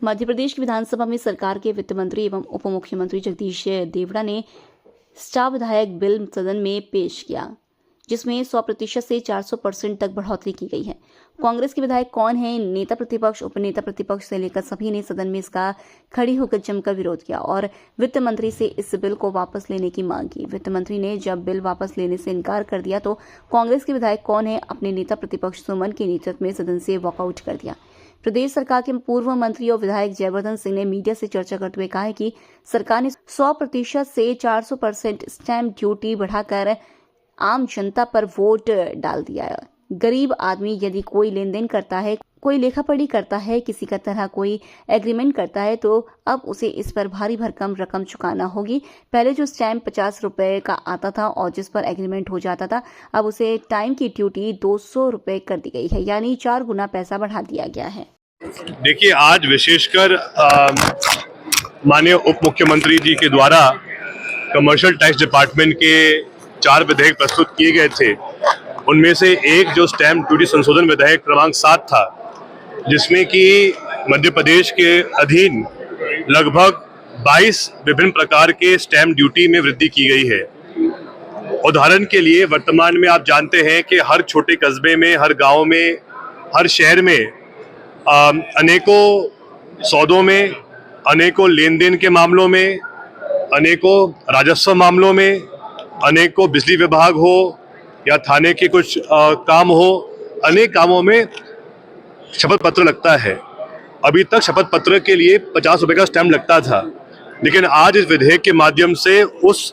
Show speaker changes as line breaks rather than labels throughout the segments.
मध्य प्रदेश की विधानसभा में सरकार के वित्त मंत्री एवं उप मुख्यमंत्री जगदीश देवड़ा ने स्टार विधायक बिल सदन में पेश किया, जिसमें 100% से 400% तक बढ़ोतरी की गई है। कांग्रेस के विधायक कौन हैं? नेता प्रतिपक्ष, उपनेता प्रतिपक्ष से लेकर सभी ने सदन में इसका खड़ी होकर जमकर विरोध किया और वित्त मंत्री से इस बिल को वापस लेने की मांग की। वित्त मंत्री ने जब बिल वापस लेने से इनकार कर दिया तो कांग्रेस के विधायक कौन है अपने नेता प्रतिपक्ष सुमन के नेतृत्व में सदन से वॉकआउट कर दिया। प्रदेश सरकार के पूर्व मंत्री और विधायक जयवर्धन सिंह ने मीडिया से चर्चा करते हुए कहा है कि सरकार ने 100% से 400% स्टैंप ड्यूटी बढ़ाकर आम जनता पर वोट डाल दिया है। गरीब आदमी यदि कोई लेन देन करता है, कोई लेखा पढ़ी करता है, किसी का तरह कोई एग्रीमेंट करता है तो अब उसे इस पर भारी भरकम रकम चुकाना होगी। पहले जो स्टैंप 50 रुपए का आता था और जिस पर एग्रीमेंट हो जाता था, अब उसे टाइम की ड्यूटी 200 रुपए कर दी गई है, यानी 4 गुना पैसा बढ़ा दिया गया है।
देखिए, आज विशेषकर माननीय उप मुख्यमंत्री जी के द्वारा कमर्शियल टैक्स डिपार्टमेंट के 4 विधेयक प्रस्तुत किए गए थे। उनमें से एक जो स्टैंप ड्यूटी संशोधन विधेयक क्रमांक 7 था, जिसमें कि मध्य प्रदेश के अधीन लगभग 22 विभिन्न प्रकार के स्टैंप ड्यूटी में वृद्धि की गई है। उदाहरण के लिए, वर्तमान में आप जानते हैं कि हर छोटे कस्बे में, हर गांव में, हर शहर में अनेकों सौदों में, अनेकों लेन देन के मामलों में, अनेकों राजस्व मामलों में, अनेकों बिजली विभाग हो या थाने के कुछ काम हो, अनेक कामों में शपथ पत्र लगता है। अभी तक शपथ पत्र के लिए 50 रुपए का स्टैंप लगता था, लेकिन आज इस विधेयक के माध्यम से उस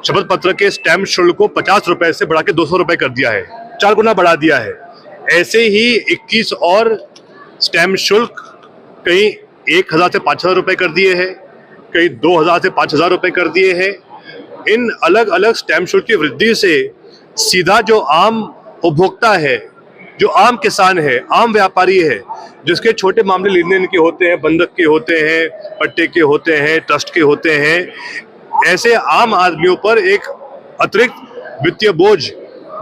शपथ पत्र के स्टैंप शुल्क को 50 रुपए से बढ़ा के 200 रुपए कर दिया है, 4 गुना बढ़ा दिया है। ऐसे ही 21 और स्टैंप शुल्क कहीं 1000 से 5000 रुपए कर दिए हैं, कहीं 2000 से 5000 रुपए कर दिए हैं। इन अलग अलग स्टैंप शुल्क की वृद्धि से सीधा जो आम उपभोक्ता है, जो आम किसान है, आम व्यापारी है, जिसके छोटे मामले लेन देन के होते हैं, बंधक के होते हैं, पट्टे के होते हैं, ट्रस्ट के होते हैं, ऐसे आम आदमियों पर एक अतिरिक्त वित्तीय बोझ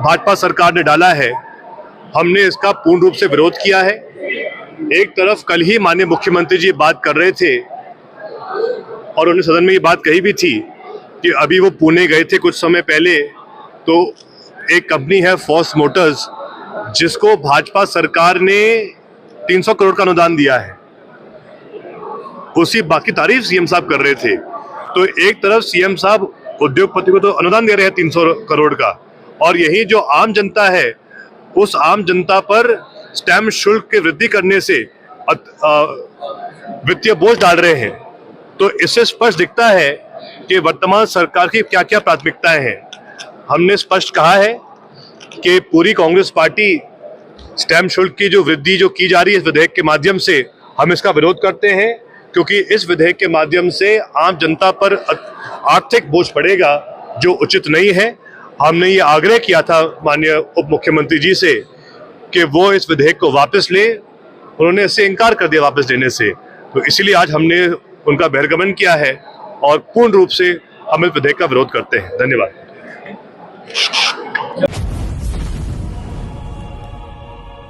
भाजपा सरकार ने डाला है। हमने इसका पूर्ण रूप से विरोध किया है। एक तरफ कल ही माननीय मुख्यमंत्री जी बात कर रहे थे और उन्होंने सदन में ये बात कही भी थी कि अभी वो पुणे गए थे कुछ समय पहले, तो एक कंपनी है फॉर्स मोटर्स, जिसको भाजपा सरकार ने 300 करोड़ का अनुदान दिया है। उसी बाकी तारीफ सीएम साहब कर रहे थे। तो एक तरफ सीएम साहब उद्योगपति को तो अनुदान दे रहे हैं 300 करोड़ का, और यही जो आम जनता है, उस आम जनता पर स्टैंप शुल्क की वृद्धि करने से वित्तीय बोझ डाल रहे हैं। तो इससे स्पष्ट दिखता है कि वर्तमान सरकार की क्या क्या प्राथमिकताएं हैं। हमने स्पष्ट कहा है कि पूरी कांग्रेस पार्टी स्टैंप शुल्क की जो वृद्धि जो की जा रही है इस विधेयक के माध्यम से, हम इसका विरोध करते हैं, क्योंकि इस विधेयक के माध्यम से आम जनता पर आर्थिक बोझ पड़ेगा जो उचित नहीं है। हमने ये आग्रह किया था माननीय उप मुख्यमंत्री जी से कि वो इस विधेयक को वापस ले, उन्होंने इससे इनकार कर दिया वापस लेने से। तो इसीलिए आज हमने उनका बहिर्गमन किया है और पूर्ण रूप से हम इस विधेयक का विरोध करते हैं। धन्यवाद।